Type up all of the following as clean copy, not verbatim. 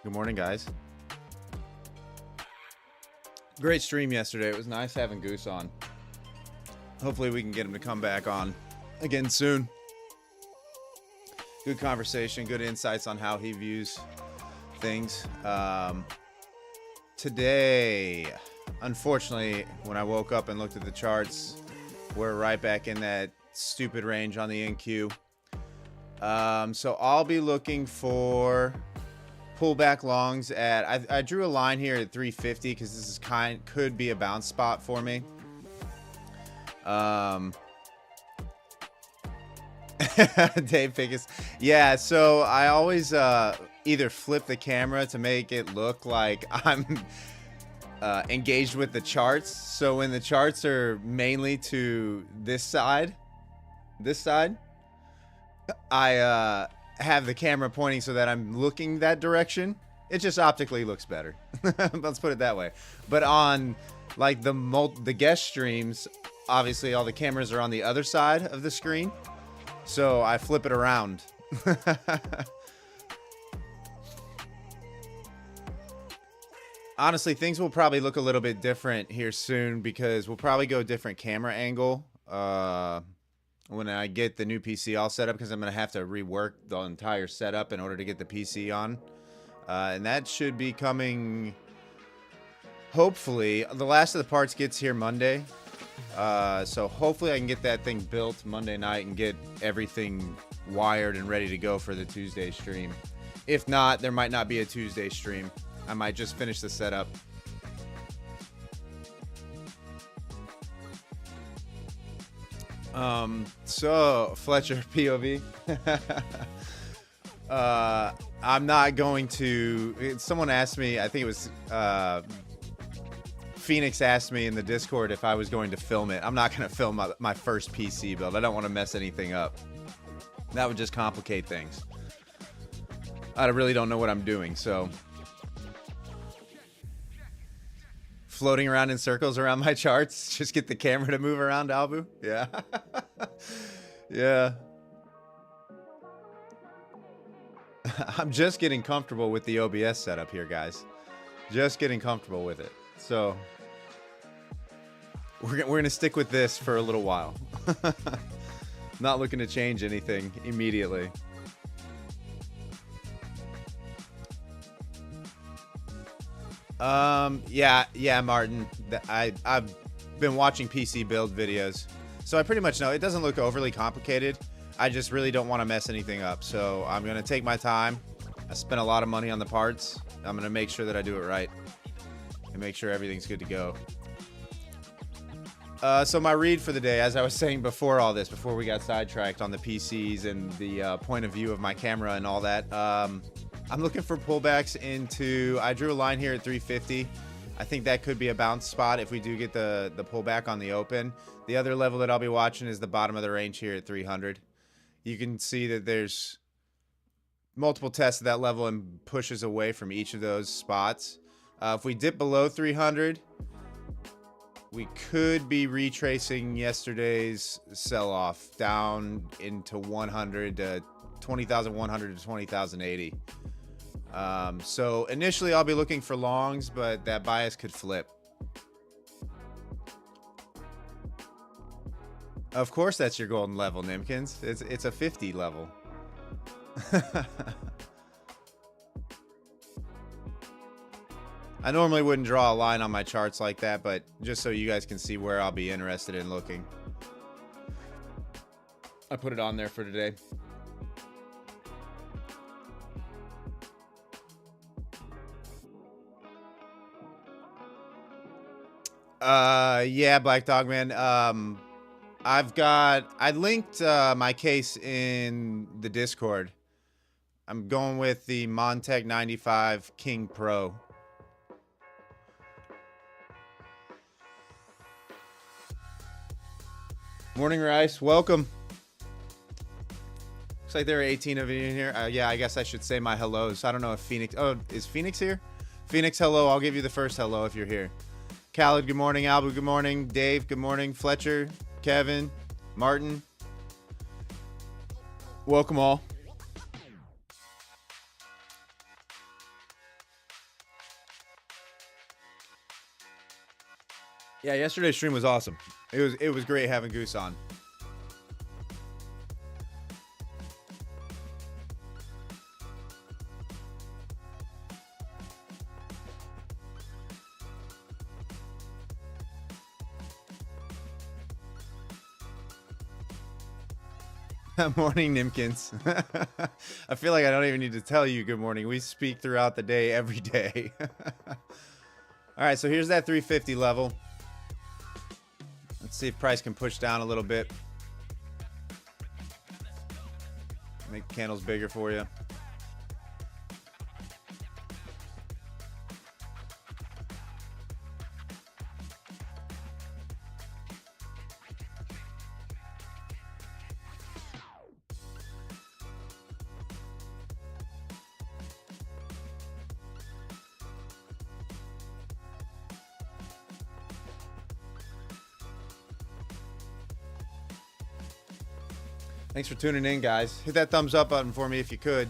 Good morning, guys. Great stream yesterday. It was nice having Goose on. Hopefully we can get him to come back on again soon. Good conversation, good insights on how he views things. Today, unfortunately, when I woke up and looked at the charts, we're right back in that stupid range on the NQ. So I'll be looking for pullback longs at I drew a line here at 350 because this is could be a bounce spot for me. Dave Pickus. Yeah, so I always either flip the camera to make it look like I'm engaged with the charts. So when the charts are mainly to this side, I have the camera pointing so that I'm looking that direction. It just optically looks better. Let's put it that way. But on like the guest streams, obviously all the cameras are on the other side of the screen. So I flip it around. Honestly, things will probably look a little bit different here soon because we'll probably go a different camera angle when I get the new PC all set up, because I'm going to have to rework the entire setup in order to get the PC on. And that should be coming, hopefully. The last of the parts gets here Monday. So hopefully I can get that thing built Monday night and get everything wired and ready to go for the Tuesday stream. If not, there might not be a Tuesday stream. I might just finish the setup. So Fletcher POV. I'm not going to. Someone asked me, I think it was Phoenix asked me in the Discord if I was going to film it. I'm not going to film my first PC build. I don't want to mess anything up. That would just complicate things. I really don't know what I'm doing, so floating around in circles around my charts. Just get the camera to move around, Albu. Yeah. Yeah. I'm just getting comfortable with the OBS setup here, guys. Just getting comfortable with it. So we're going to stick with this for a little while. Not looking to change anything immediately. Yeah, Martin. I've been watching PC build videos, so I pretty much know it doesn't look overly complicated. I just really don't want to mess anything up, so I'm gonna take my time. I spent a lot of money on the parts. I'm gonna make sure that I do it right and make sure everything's good to go. So my read for the day, as I was saying before all this, before we got sidetracked on the PCs and the point of view of my camera and all that, I'm looking for pullbacks into, I drew a line here at 350. I think that could be a bounce spot if we do get the pullback on the open. The other level that I'll be watching is the bottom of the range here at 300. You can see that there's multiple tests of that level and pushes away from each of those spots. If we dip below 300, we could be retracing yesterday's sell-off down into 100 to 20,100 to 20,080. So initially I'll be looking for longs, but that bias could flip. Of course that's your golden level, Nimkins. It's a 50 level. I normally wouldn't draw a line on my charts like that, but just so you guys can see where I'll be interested in looking, I put it on there for today. Yeah, Black Dog Man. I linked my case in the Discord. I'm going with the Montec 95 King Pro. Morning, Rice. Welcome. Looks like there are 18 of you in here. Yeah, I guess I should say my hellos. I don't know if Phoenix... Oh, is Phoenix here? Phoenix, hello. I'll give you the first hello if you're here. Khaled, good morning. Albu, good morning. Dave, good morning. Fletcher, Kevin, Martin. Welcome all. Yeah, yesterday's stream was awesome. It was great having Goose on. Morning, Nimkins. I feel like I don't even need to tell you good morning. We speak throughout the day, every day. All right, so here's that 350 level. Let's see if price can push down a little bit. Make the candles bigger for you. Thanks for tuning in, guys. Hit that thumbs up button for me if you could.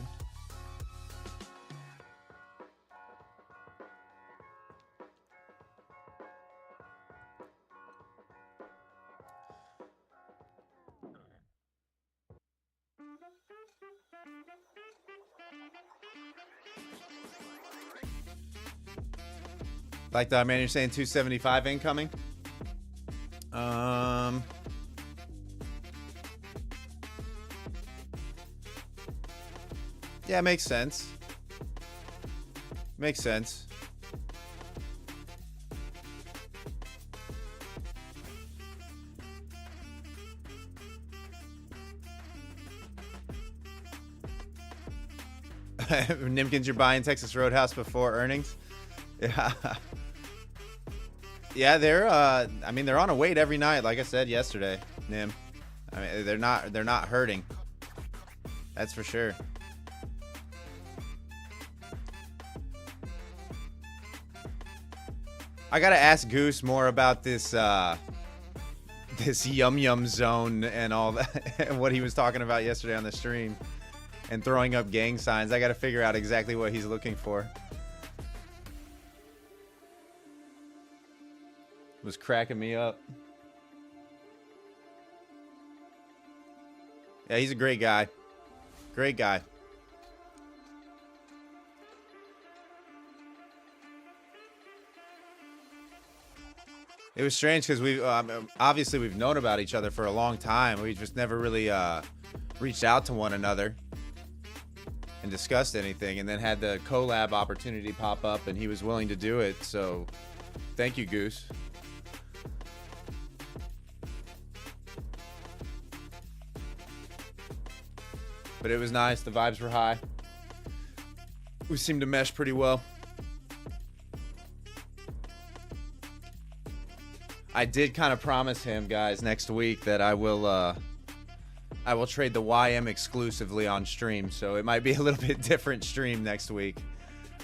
Like that, man. You're saying 275 incoming? Yeah, makes sense. Makes sense. Nimkins, you're buying Texas Roadhouse before earnings? Yeah. Yeah, I mean, they're on a wait every night, like I said yesterday, Nim. I mean, they're not hurting. That's for sure. I gotta ask Goose more about this this yum zone and all that, and what he was talking about yesterday on the stream, and throwing up gang signs. I gotta figure out exactly what he's looking for. It was cracking me up. Yeah, he's a great guy. Great guy. It was strange because obviously we've known about each other for a long time. We just never really reached out to one another and discussed anything, and then had the collab opportunity pop up, and he was willing to do it. So thank you, Goose. But it was nice. The vibes were high. We seemed to mesh pretty well. I did kind of promise him, guys, next week that I will trade the YM exclusively on stream, so it might be a little bit different stream next week.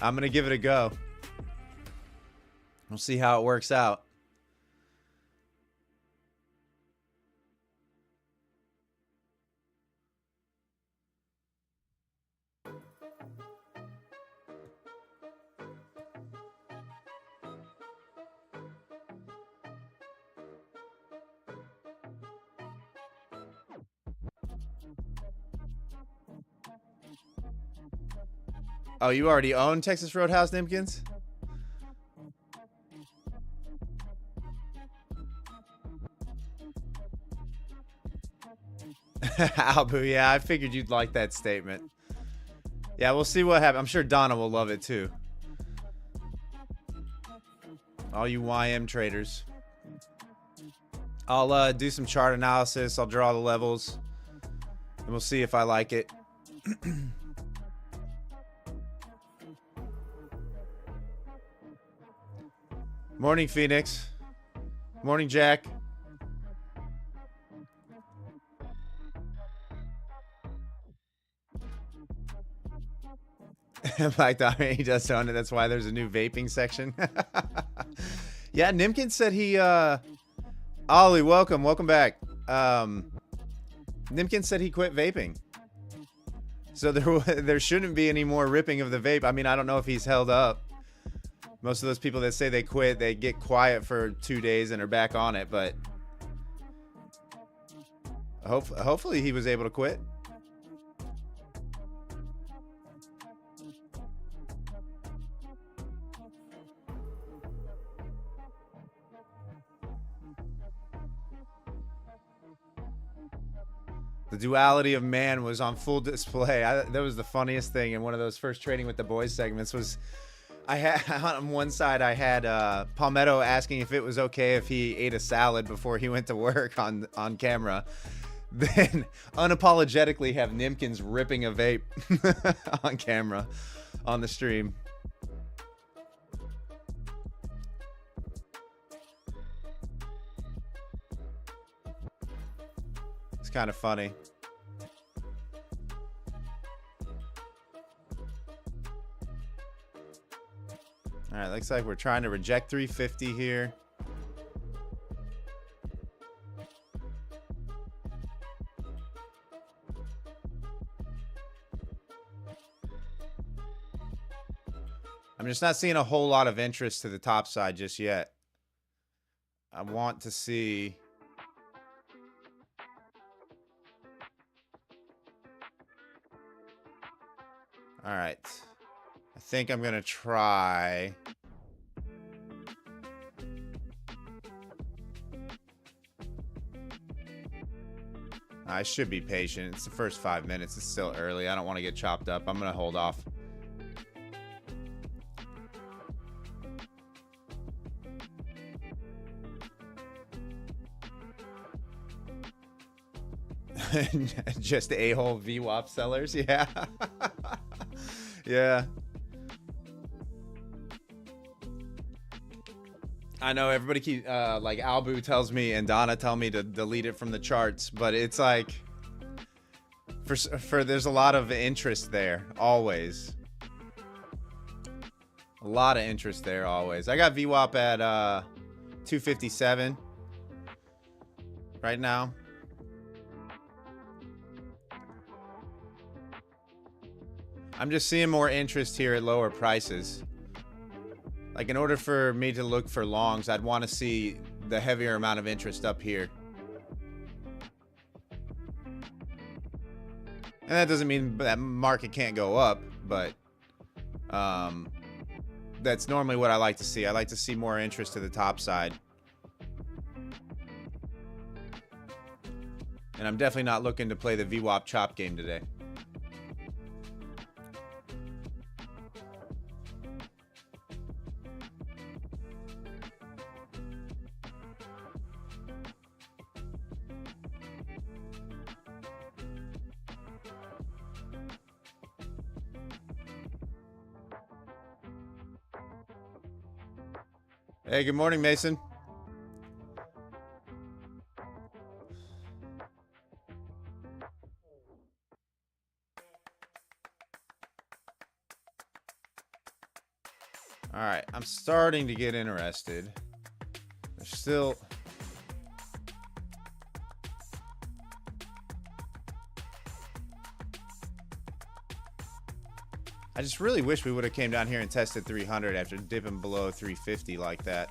I'm gonna give it a go. We'll see how it works out. Oh, you already own Texas Roadhouse, Nimkins? Albu, yeah, I figured you'd like that statement. Yeah, we'll see what happens. I'm sure Donna will love it too. All you YM traders. I'll do some chart analysis. I'll draw the levels, and we'll see if I like it. Morning, Phoenix. Morning, Jack. Black Dog, he does own it. That's why there's a new vaping section. Yeah, Nimkin said he, Ollie, welcome back. Nimkin said he quit vaping. So there shouldn't be any more ripping of the vape. I mean, I don't know if he's held up. Most of those people that say they quit, they get quiet for 2 days and are back on it, but hopefully he was able to quit. The duality of man was on full display. That was the funniest thing in one of those first Trading with the Boys segments. Was I had on one side I had Palmetto asking if it was okay if he ate a salad before he went to work on camera. Then unapologetically have Nimkins ripping a vape on camera on the stream. It's kind of funny. All right, looks like we're trying to reject 350 here. I'm just not seeing a whole lot of interest to the top side just yet. I want to see. All right. I think I'm going to try. I should be patient. It's the first 5 minutes. It's still early. I don't want to get chopped up. I'm going to hold off. Just a-hole VWAP sellers. Yeah. Yeah. I know everybody keep like Albu tells me and Donna tell me to delete it from the charts, but it's like for there's a lot of interest there always. A lot of interest there always. I got VWAP at 257 right now. I'm just seeing more interest here at lower prices. Like, in order for me to look for longs, I'd want to see the heavier amount of interest up here. And that doesn't mean that market can't go up, but that's normally what I like to see. I like to see more interest to the top side. And I'm definitely not looking to play the VWAP chop game today. Hey, good morning, Mason. All right, I'm starting to get interested. There's still... I just really wish we would have came down here and tested 300 after dipping below 350 like that.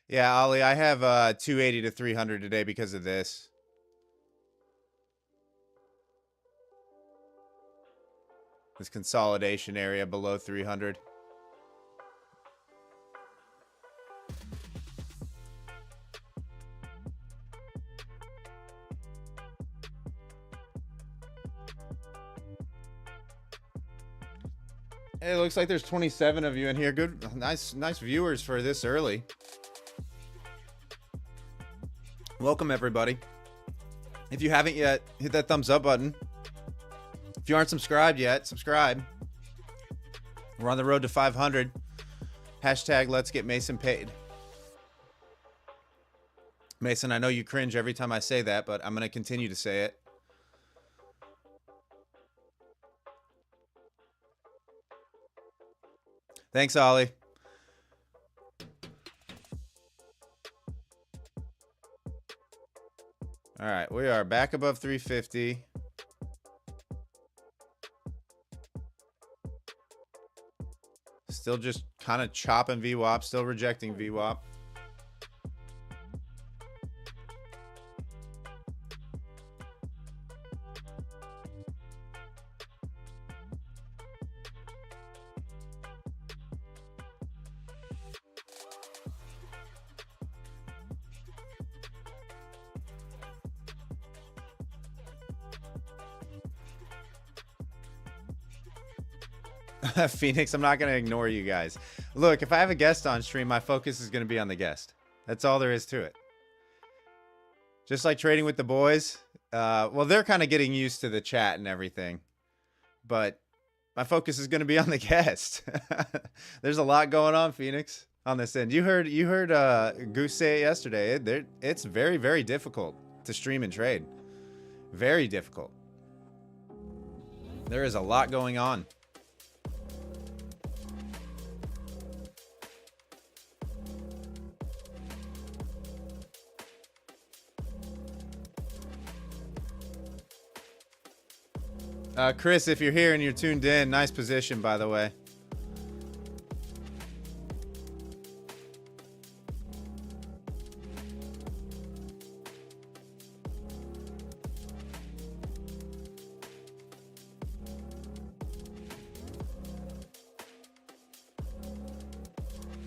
Yeah, Ollie, I have 280 to 300 today because of this. This consolidation area below 300. It looks like there's 27 of you in here. Good, nice viewers for this early. Welcome everybody. If you haven't yet, hit that thumbs up button. If you aren't subscribed yet, subscribe. We're on the road to 500. Hashtag let's get Mason paid. Mason, I know you cringe every time I say that, but I'm going to continue to say it. Thanks, Ollie. All right, we are back above 350. Still just kind of chopping VWAP, still rejecting VWAP. Phoenix, I'm not going to ignore you guys. Look, if I have a guest on stream, my focus is going to be on the guest. That's all there is to it. Just like trading with the boys. Well, they're kind of getting used to the chat and everything. But my focus is going to be on the guest. There's a lot going on, Phoenix, on this end. You heard Goose say it yesterday. It's very, very difficult to stream and trade. Very difficult. There is a lot going on. Chris, if you're here and you're tuned in, nice position, by the way.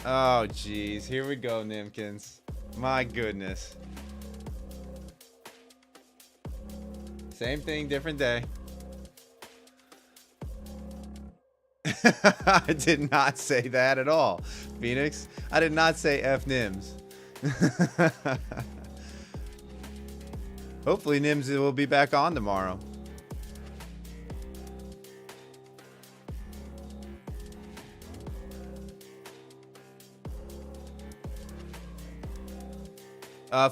Oh, geez. Here we go, Nimkins. My goodness. Same thing, different day. I did not say that at all, Phoenix. I did not say F Nims. Hopefully Nims will be back on tomorrow.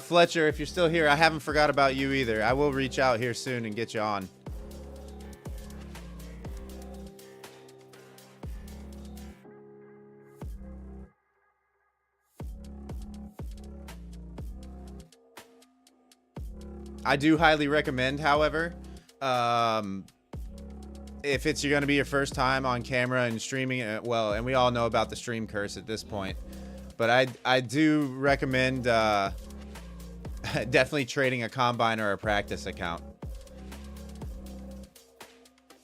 Fletcher, if you're still here, I haven't forgot about you either. I will reach out here soon and get you on. I do highly recommend, however, if it's going to be your first time on camera and streaming, well, and we all know about the stream curse at this point, but I do recommend definitely trading a combine or a practice account.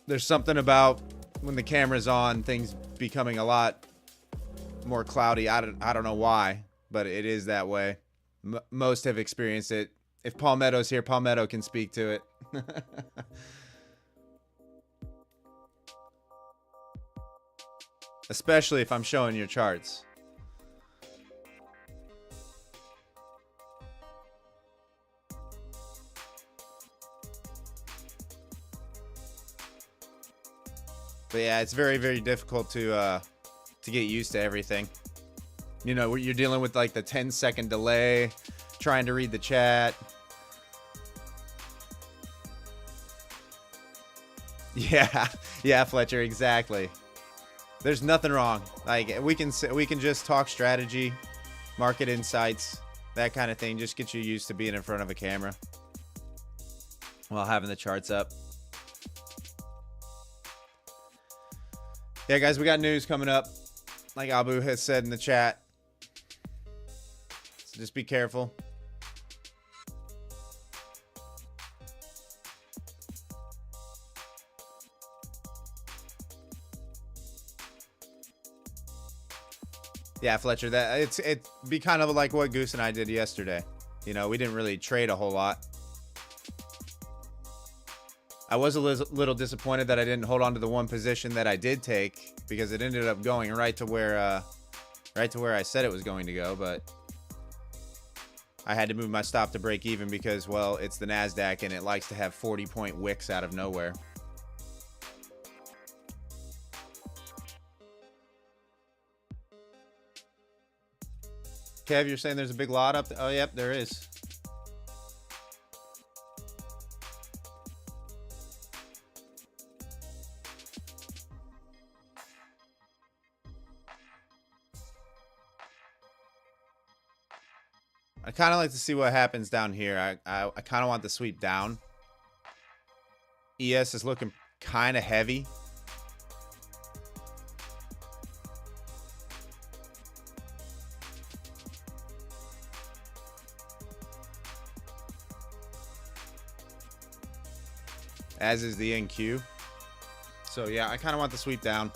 There's something about when the camera's on, things becoming a lot more cloudy. I don't know why, but it is that way. Most have experienced it. If Palmetto's here, Palmetto can speak to it. Especially if I'm showing your charts. But yeah, it's very, very difficult to get used to everything. You know, you're dealing with like the 10-second delay, trying to read the chat. Yeah, Fletcher, exactly. There's nothing wrong. Like we can just talk strategy, market insights, that kind of thing. Just get you used to being in front of a camera while having the charts up. Yeah, guys, we got news coming up, like Abu has said in the chat. So just be careful. Yeah, Fletcher, it'd be kind of like what Goose and I did yesterday. You know, we didn't really trade a whole lot. I was a little disappointed that I didn't hold on to the one position that I did take, because it ended up going right to where I said it was going to go, but I had to move my stop to break even because, well, it's the NASDAQ and it likes to have 40-point wicks out of nowhere. Kev, you're saying there's a big lot up there? Oh, yep, there is. I kind of like to see what happens down here. I kind of want the sweep down. ES is looking kind of heavy. As is the NQ. So yeah, I kind of want the sweep down.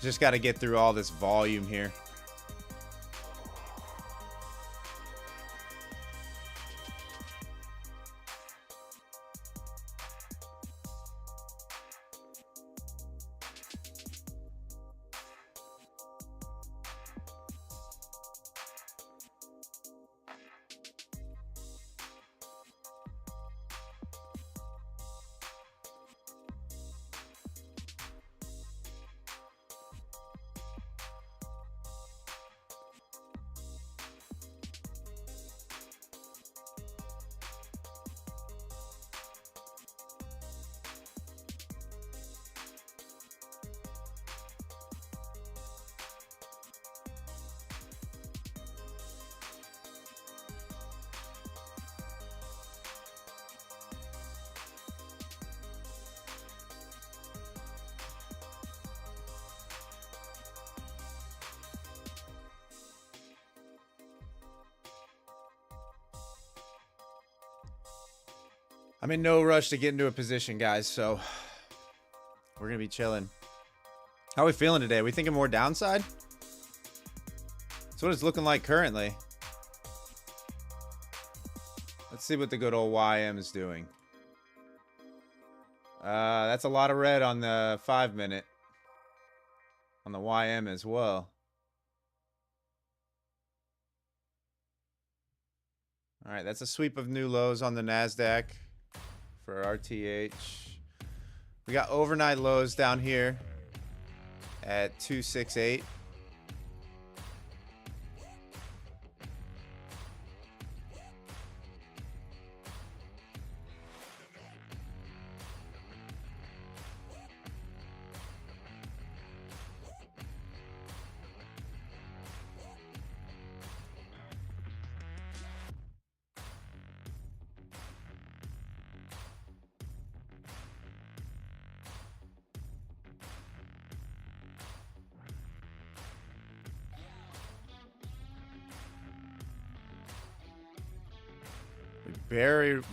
Just got to get through all this volume here. I'm in no rush to get into a position, guys, so we're going to be chilling. How are we feeling today? Are we thinking more downside? That's what it's looking like currently. Let's see what the good old YM is doing. That's a lot of red on the 5-minute. On the YM as well. All right, that's a sweep of new lows on the NASDAQ for RTH. We got overnight lows down here at 268.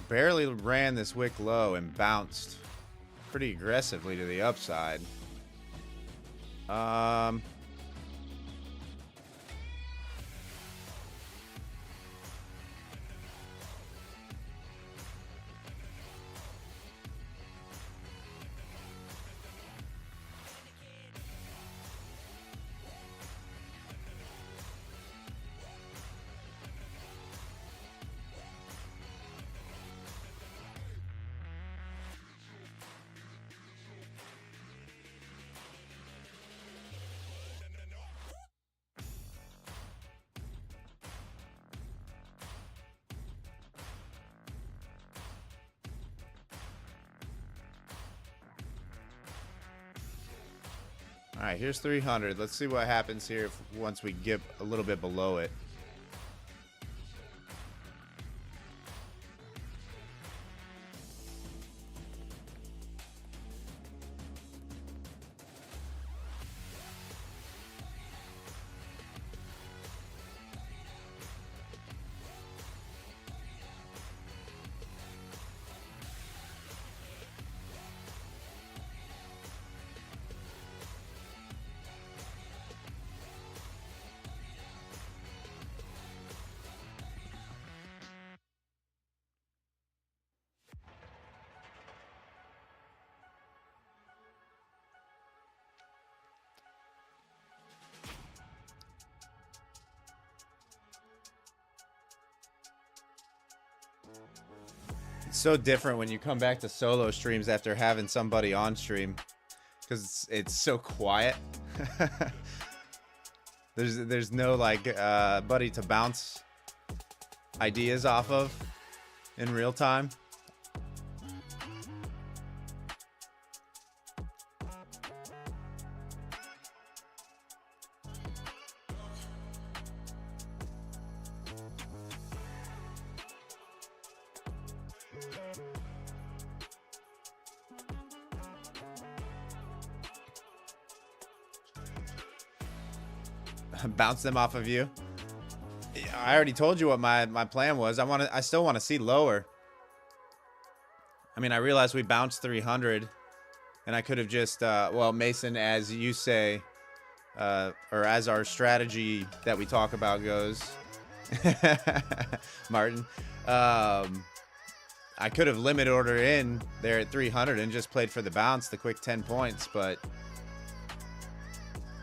Barely ran this wick low and bounced pretty aggressively to the upside. All right, here's 300. Let's see what happens here once we get a little bit below it. so different when you come back to solo streams after having somebody on stream, because it's so quiet. There's no like buddy to bounce ideas off of in real time. Bounce them off of you. I already told you what my plan was. I still want to see lower. I mean, I realized we bounced 300, and I could have just well, Mason, as you say, or as our strategy that we talk about goes, Martin, I could have limit order in there at 300 and just played for the bounce, the quick 10 points, but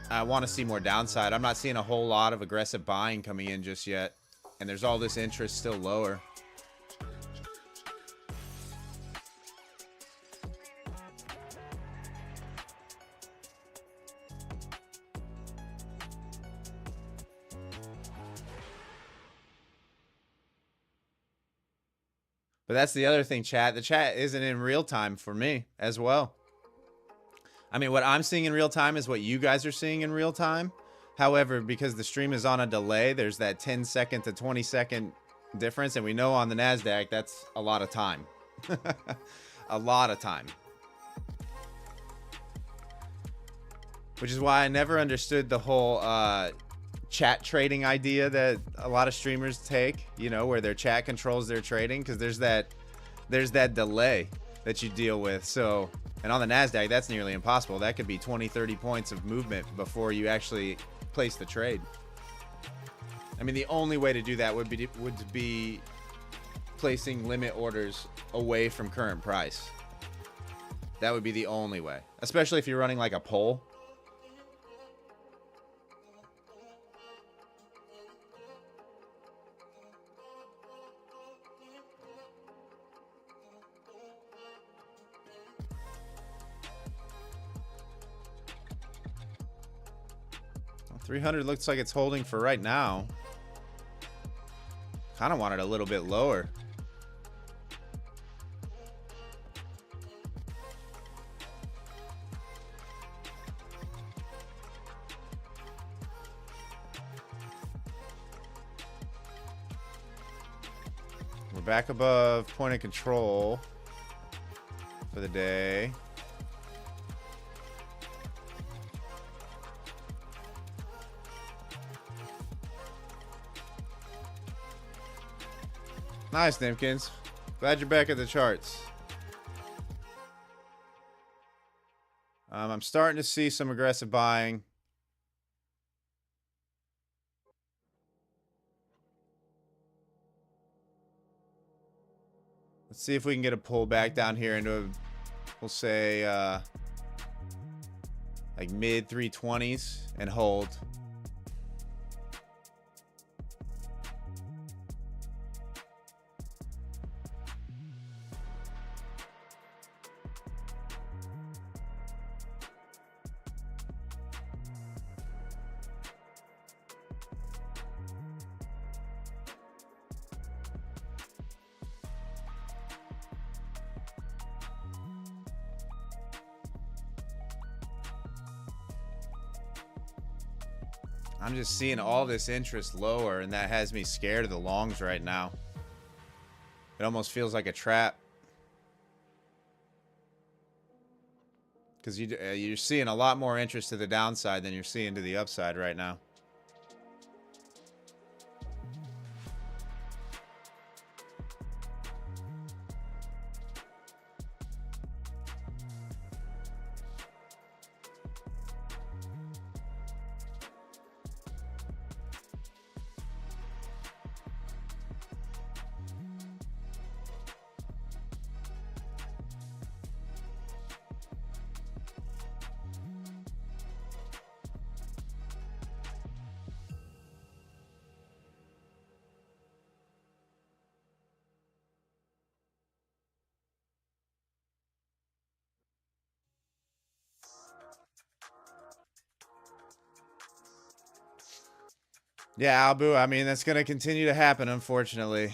I want to see more downside. I'm not seeing a whole lot of aggressive buying coming in just yet, and there's all this interest still lower. But that's the other thing, chat. The chat isn't in real time for me as well. I mean, what I'm seeing in real time is what you guys are seeing in real time. However, because the stream is on a delay, there's that 10-second to 20-second difference. And we know on the NASDAQ, that's a lot of time. A lot of time. Which is why I never understood the whole chat trading idea that a lot of streamers take, you know, where their chat controls their trading, because there's that delay that you deal with. So, and on the NASDAQ, that's nearly impossible. That could be 20, 30 points of movement before you actually place the trade. I mean, the only way to do that would be placing limit orders away from current price. That would be the only way, especially if you're running like a poll. $300 looks like it's holding for right now. Kind of want it a little bit lower. We're back above point of control for the day. Nice, Nimkins. Glad you're back at the charts. I'm starting to see some aggressive buying. Let's see if we can get a pullback down here into a, we'll say, like mid 320s and hold. I'm just seeing all this interest lower, and that has me scared of the longs right now. It almost feels like a trap. Because you're seeing a lot more interest to the downside than you're seeing to the upside right now. Yeah, Albu, I mean, that's going to continue to happen, unfortunately.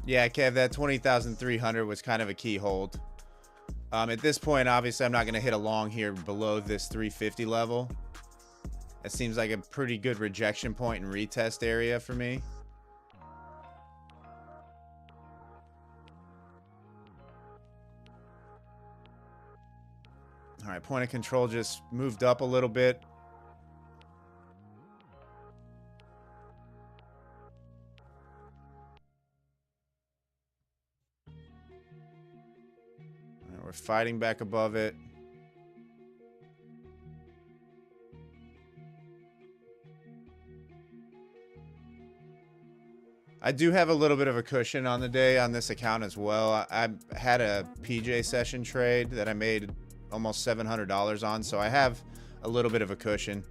Yeah, Kev, that 20,300 was kind of a key hold. At this point, obviously, I'm not going to hit a long here below this 350 level. It seems like a pretty good rejection point and retest area for me. All right, point of control just moved up a little bit. All right, we're fighting back above it. I do have a little bit of a cushion on the day on this account as well. I had a PJ session trade that I made almost $700 on, so I have a little bit of a cushion.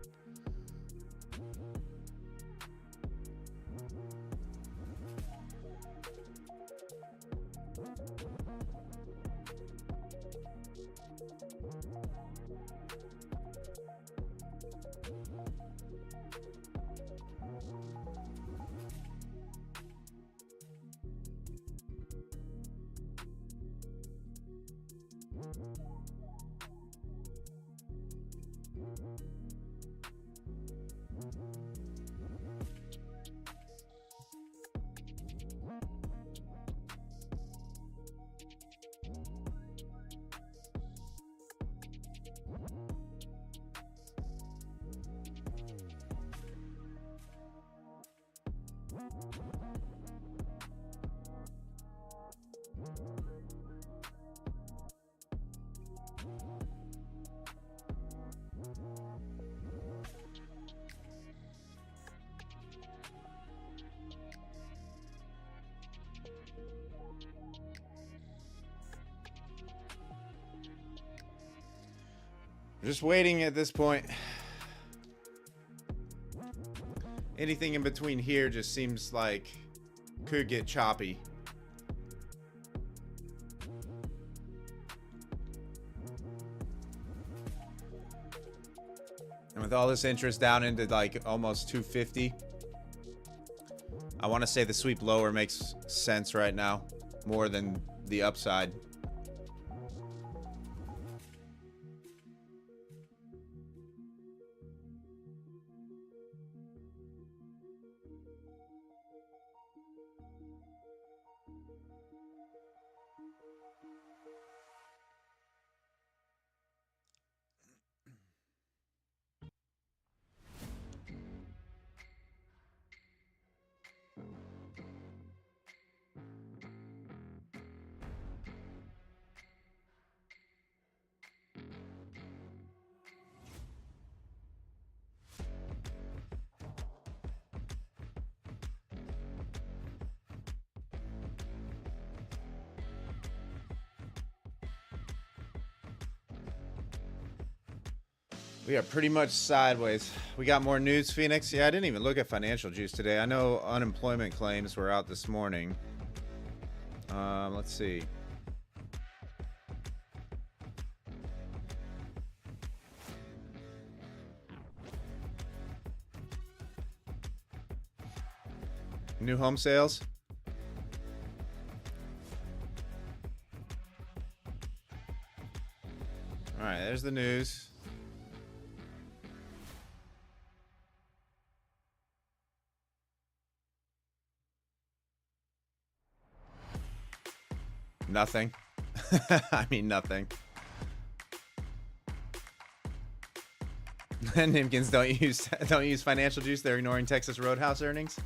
Just waiting at this point. Anything in between here just seems like could get choppy. And with all this interest down into like almost 250, I want to say the sweep lower makes sense right now more than the upside. We are pretty much sideways. We got more news, Phoenix. Yeah, I didn't even look at financial juice today. I know unemployment claims were out this morning. Let's see. New home sales. All right, there's the news. Nothing. I mean, nothing. Nimkins don't use financial juice. They're ignoring Texas Roadhouse earnings.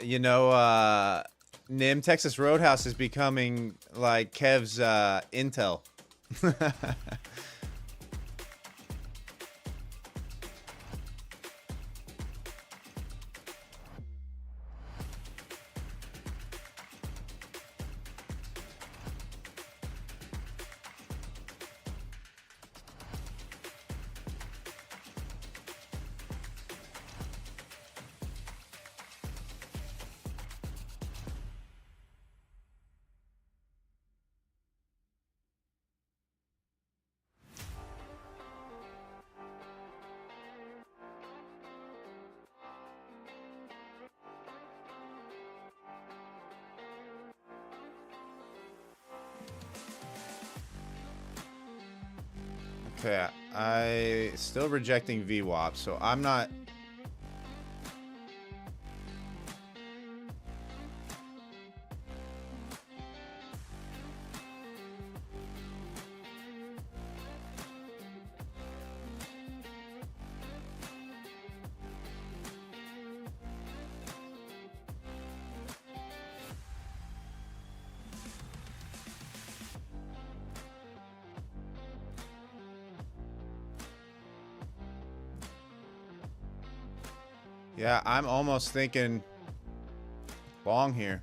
You know, Nim, Texas Roadhouse is becoming like Kev's Intel. Okay, I still rejecting VWAP, so I'm not. Yeah, I'm almost thinking long here.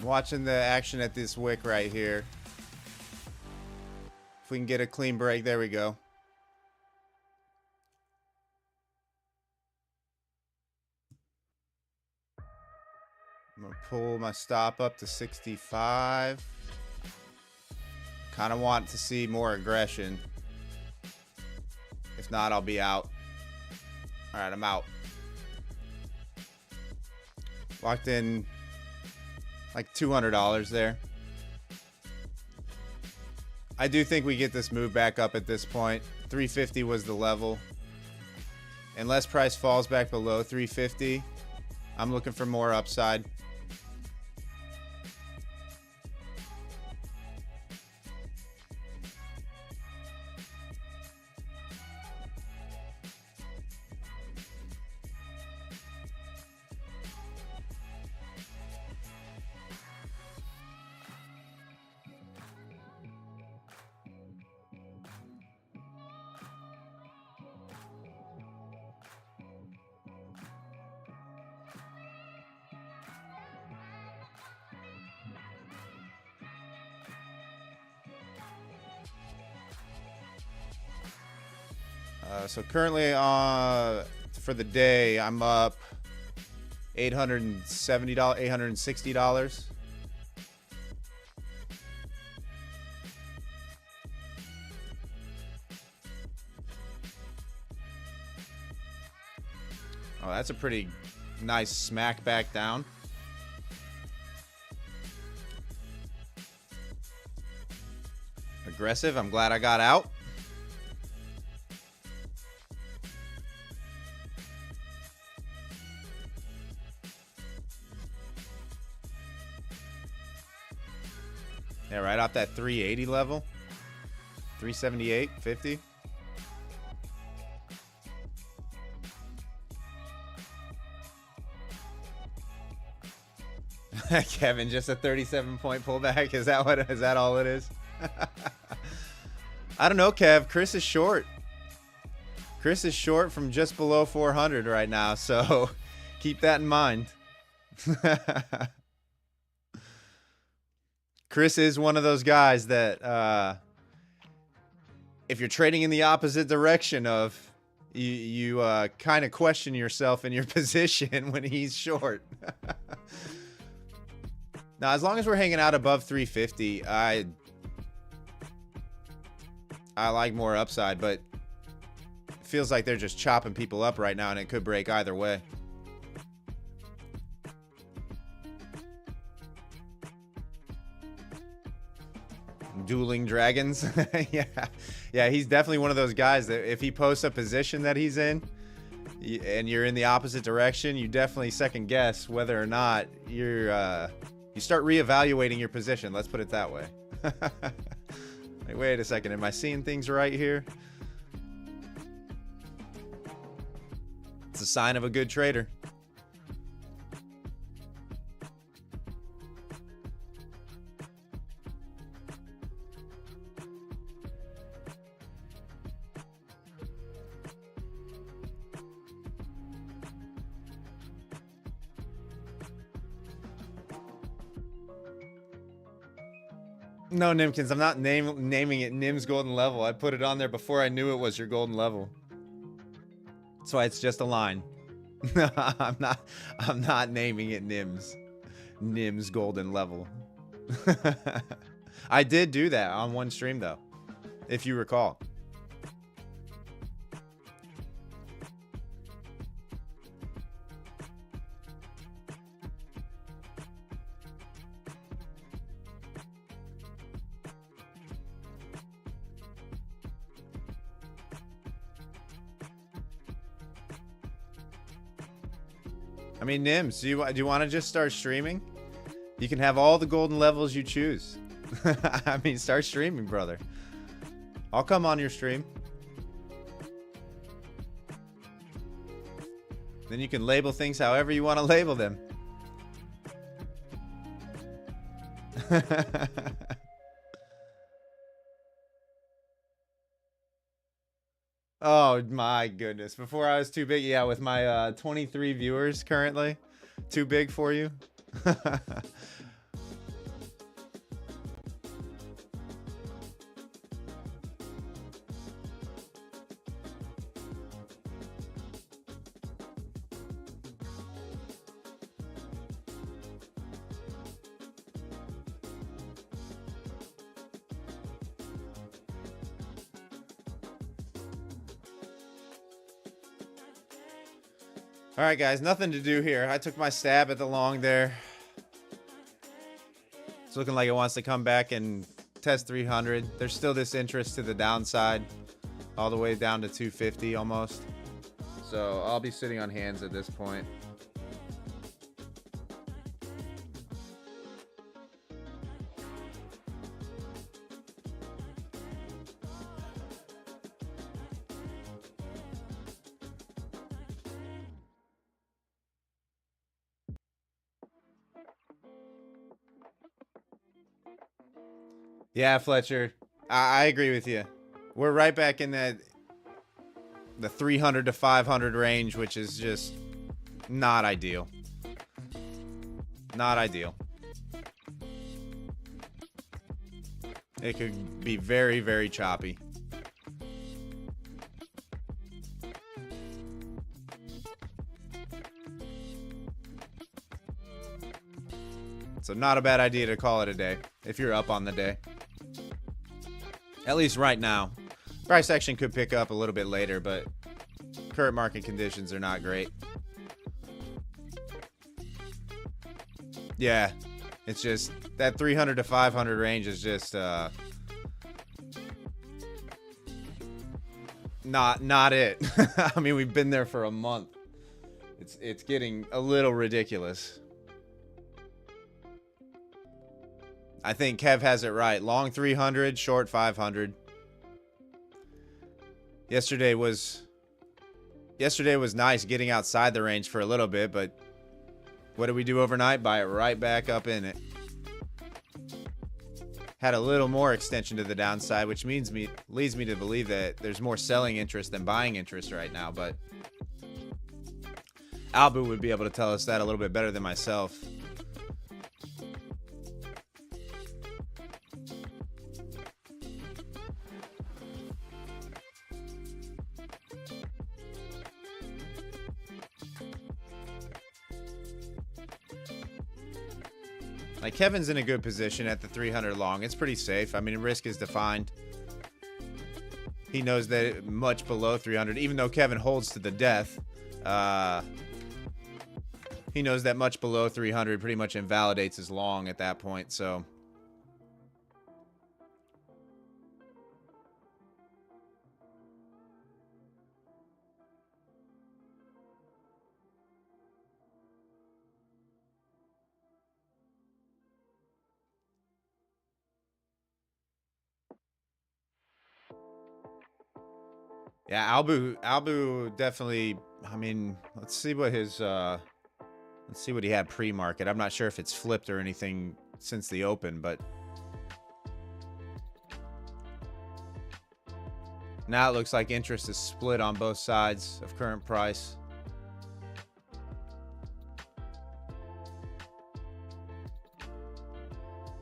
Watching the action at this wick right here. If we can get a clean break, there we go. I'm gonna pull my stop up to 65. Kind of want to see more aggression. If not, I'll be out. All right, I'm out. Locked in like $200 there. I do think we get this move back up at this point. 350 was the level. Unless price falls back below 350, I'm looking for more upside. So currently for the day, I'm up $870, $860. Oh, that's a pretty nice smack back down. Aggressive. I'm glad I got out. Yeah, right off that 380 level. 378, 50. Kevin, just a 37-point pullback. Is that all it is? I don't know, Kev. Chris is short. Chris is short from just below 400 right now, so keep that in mind. Chris is one of those guys that if you're trading in the opposite direction of, you kind of question yourself in your position when he's short. Now, as long as we're hanging out above 350, I like more upside, but it feels like they're just chopping people up right now, and it could break either way. Dueling dragons. Yeah, he's definitely one of those guys that if he posts a position that he's in and you're in the opposite direction, you definitely second guess whether or not you start reevaluating your position. Let's put it that way. Wait a second, am I seeing things right here? It's a sign of a good trader. No, Nimkins, I'm not naming it Nim's golden level. I put it on there before I knew it was your golden level. That's why it's just a line. I'm not naming it Nim's golden level. I did do that on one stream though, if you recall. I mean, Nims, do you want to just start streaming? You can have all the golden levels you choose. I mean, start streaming, brother. I'll come on your stream. Then you can label things however you want to label them. Oh my goodness. Before I was too big. Yeah, with my 23 viewers currently. Too big for you? All right, guys, nothing to do here. I took my stab at the long there. It's looking like it wants to come back and test 300. There's still this interest to the downside, all the way down to 250 almost. So I'll be sitting on hands at this point. Yeah, Fletcher, I agree with you. We're right back in the 300 to 500 range, which is just not ideal. Not ideal. It could be very, very choppy. So not a bad idea to call it a day if you're up on the day. At least right now. Price action could pick up a little bit later, but current market conditions are not great. Yeah, it's just that 300 to 500 range is just not it. I mean, we've been there for a month. It's getting a little ridiculous. I think Kev has it right. Long 300, short 500. Yesterday was nice getting outside the range for a little bit, but What did we do overnight? Buy it right back up in it. Had a little more extension to the downside, which leads me to believe that there's more selling interest than buying interest right now, but Albu would be able to tell us that a little bit better than myself. Like, Kevin's in a good position at the 300 long. It's pretty safe. I mean, risk is defined. He knows that much below 300, even though Kevin holds to the death, he knows that much below 300 pretty much invalidates his long at that point, so. Yeah, Albu definitely, I mean, let's see what his, let's see what he had pre-market. I'm not sure if it's flipped or anything since the open, but now it looks like interest is split on both sides of current price.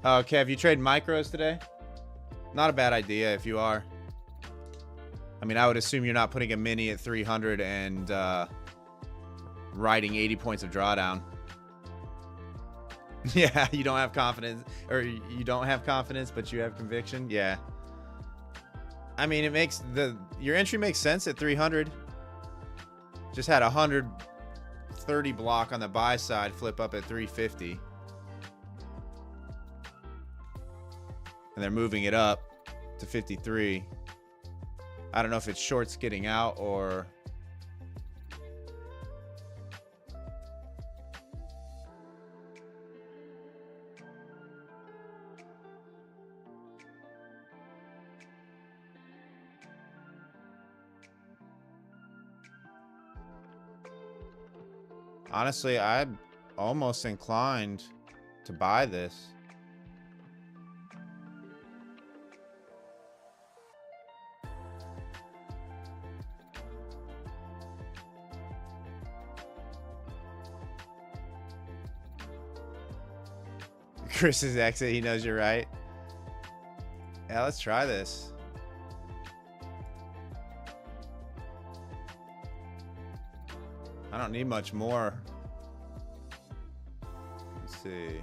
Oh, Kev, you trade micros today? Not a bad idea if you are. I mean, I would assume you're not putting a mini at 300 and riding 80 points of drawdown. Yeah, you don't have confidence, or you don't have confidence, but you have conviction. Yeah. I mean, it makes your entry makes sense at 300. Just had a 130 block on the buy side, flip up at 350. And they're moving it up to 53. I don't know if it's shorts getting out or... Honestly, I'm almost inclined to buy this. Chris's exit, he knows you're right. Yeah, let's try this. I don't need much more. Let's see.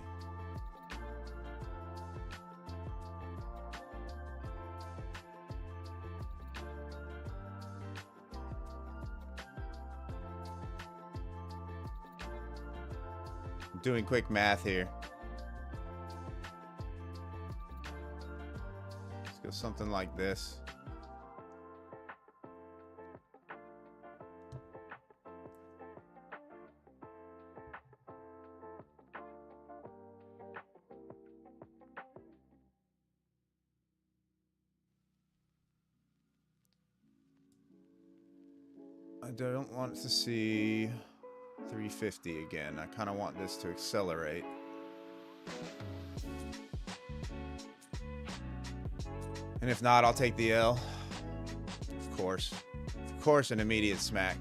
I'm doing quick math here. Let's go something like this. I don't want to see 350 again. I kind of want this to accelerate. And if not, I'll take the L. Of course. Of course, an immediate smack.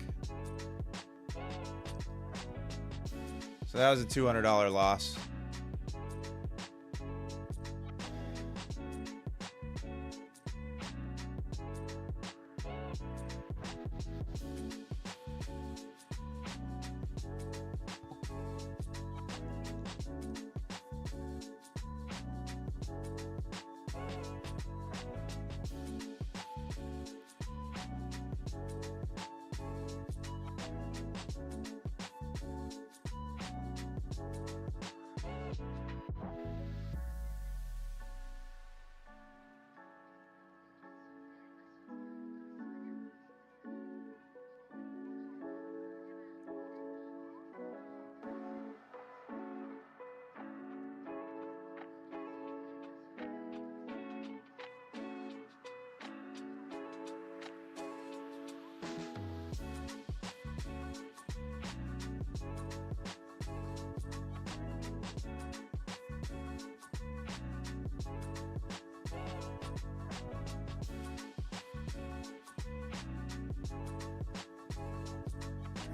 So that was a $200 loss.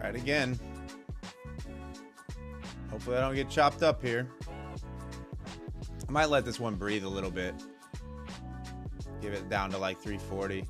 Try it again. Hopefully I don't get chopped up here. I might let this one breathe a little bit. Give it down to like 340.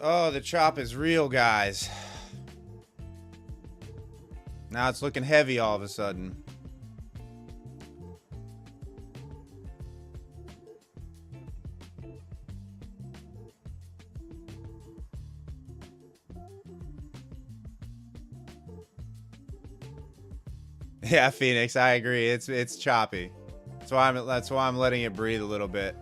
Oh, the chop is real, guys. Now it's looking heavy all of a sudden. Yeah, Phoenix, I agree. It's choppy. That's why I'm letting it breathe a little bit.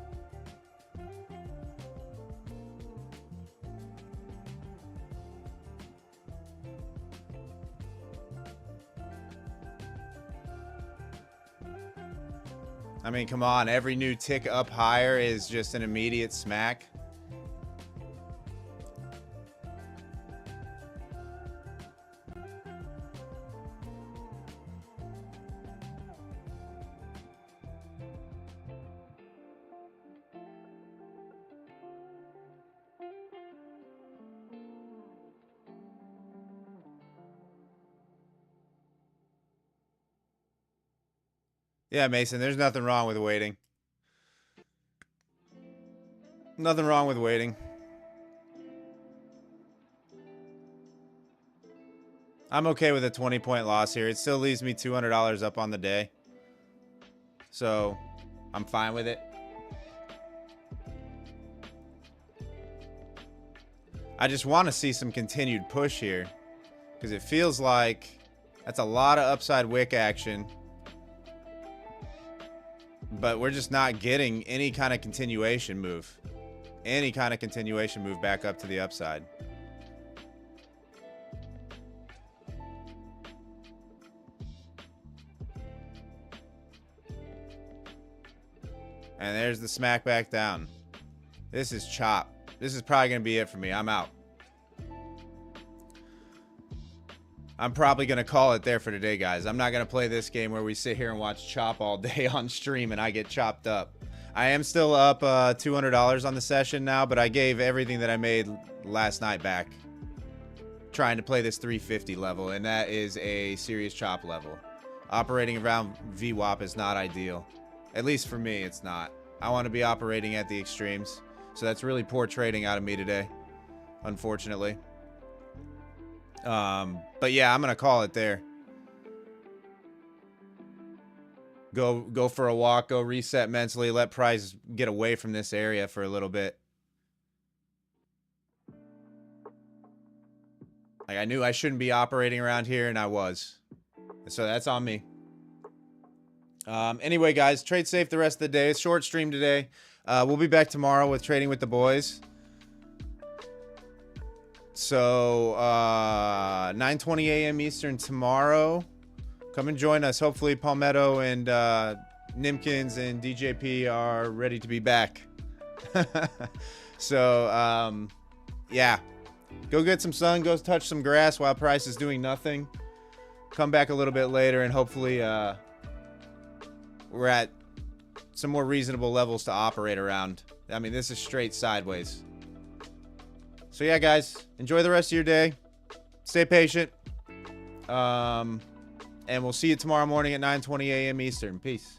I mean, come on. Every new tick up higher is just an immediate smack. Yeah, Mason, there's nothing wrong with waiting. Nothing wrong with waiting. I'm okay with a 20-point loss here. It still leaves me $200 up on the day. So, I'm fine with it. I just want to see some continued push here, because it feels like that's a lot of upside wick action. But we're just not getting any kind of continuation move. Any kind of continuation move back up to the upside. And there's the smack back down. This is chop. This is probably going to be it for me. I'm out. I'm probably going to call it there for today, guys. I'm not going to play this game where we sit here and watch chop all day on stream and I get chopped up. I am still up $200 on the session now, but I gave everything that I made last night back trying to play this 350 level, and that is a serious chop level. Operating around VWAP is not ideal. At least for me, it's not. I want to be operating at the extremes. So that's really poor trading out of me today, unfortunately. But yeah, I'm gonna call it there. Go for a walk, go reset mentally, let price get away from this area for a little bit. Like, I knew I shouldn't be operating around here, and I was. So that's on me. Anyway, guys, trade safe the rest of the day. It's short stream today. We'll be back tomorrow with Trading with the Boys. So, 9:20 a.m. Eastern tomorrow. Come and join us. Hopefully, Palmetto and Nimkins and DJP are ready to be back. So, yeah. Go get some sun. Go touch some grass while price is doing nothing. Come back a little bit later, and hopefully, we're at some more reasonable levels to operate around. I mean, this is straight sideways. So yeah, guys, enjoy the rest of your day. Stay patient. And we'll see you tomorrow morning at 9:20 a.m. Eastern. Peace.